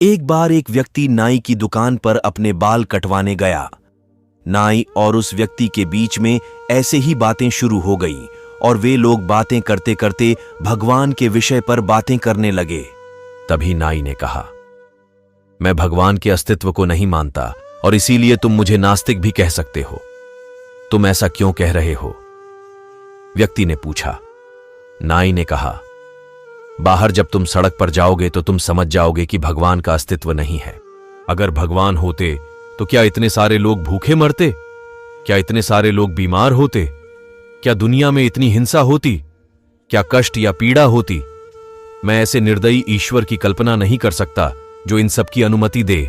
एक बार एक व्यक्ति नाई की दुकान पर अपने बाल कटवाने गया। नाई और उस व्यक्ति के बीच में ऐसे ही बातें शुरू हो गईं और वे लोग बातें करते करते भगवान के विषय पर बातें करने लगे। तभी नाई ने कहा, मैं भगवान के अस्तित्व को नहीं मानता और इसीलिए तुम मुझे नास्तिक भी कह सकते हो। तुम ऐसा क्यों कह रहे हो? व्यक्ति ने पूछा। नाई ने कहा, बाहर जब तुम सड़क पर जाओगे तो तुम समझ जाओगे कि भगवान का अस्तित्व नहीं है। अगर भगवान होते तो क्या इतने सारे लोग भूखे मरते? क्या इतने सारे लोग बीमार होते? क्या दुनिया में इतनी हिंसा होती? क्या कष्ट या पीड़ा होती? मैं ऐसे निर्दयी ईश्वर की कल्पना नहीं कर सकता जो इन सब की अनुमति दे।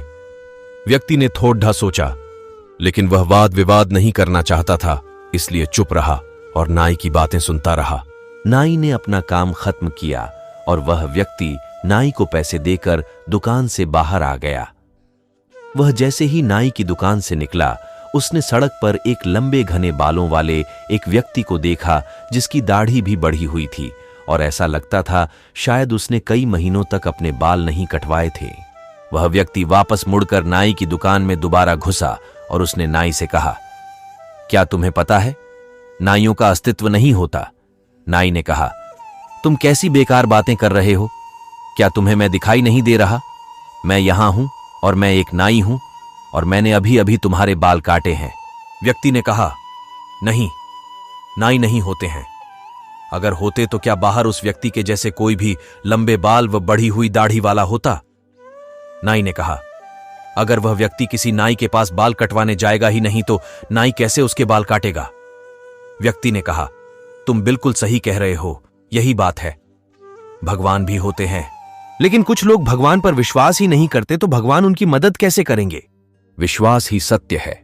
व्यक्ति ने थोड़ा सोचा, लेकिन वह वाद विवाद नहीं करना चाहता था, इसलिए चुप रहा और नाई की बातें सुनता रहा। नाई ने अपना काम खत्म किया और वह व्यक्ति नाई को पैसे देकर दुकान से बाहर आ गया। वह जैसे ही नाई की दुकान से निकला, उसने सड़क पर एक लंबे घने बालों वाले एक व्यक्ति को देखा जिसकी दाढ़ी भी बढ़ी हुई थी और ऐसा लगता था शायद उसने कई महीनों तक अपने बाल नहीं कटवाए थे। वह व्यक्ति वापस मुड़कर नाई की दुकान में दोबारा घुसा और उसने नाई से कहा, क्या तुम्हें पता है नाइयों का अस्तित्व नहीं होता? नाई ने कहा, तुम कैसी बेकार बातें कर रहे हो? क्या तुम्हें मैं दिखाई नहीं दे रहा? मैं यहां हूं और मैं एक नाई हूं और मैंने अभी अभी तुम्हारे बाल काटे हैं। व्यक्ति ने कहा, नहीं, नाई नहीं होते हैं। अगर होते तो क्या बाहर उस व्यक्ति के जैसे कोई भी लंबे बाल व बढ़ी हुई दाढ़ी वाला होता? नाई ने कहा, अगर वह व्यक्ति किसी नाई के पास बाल कटवाने जाएगा ही नहीं तो नाई कैसे उसके बाल काटेगा? व्यक्ति ने कहा, तुम बिल्कुल सही कह रहे हो, यही बात है। भगवान भी होते हैं, लेकिन कुछ लोग भगवान पर विश्वास ही नहीं करते तो भगवान उनकी मदद कैसे करेंगे? विश्वास ही सत्य है।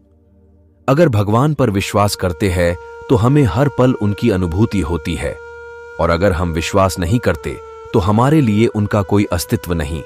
अगर भगवान पर विश्वास करते हैं तो हमें हर पल उनकी अनुभूति होती है और अगर हम विश्वास नहीं करते तो हमारे लिए उनका कोई अस्तित्व नहीं।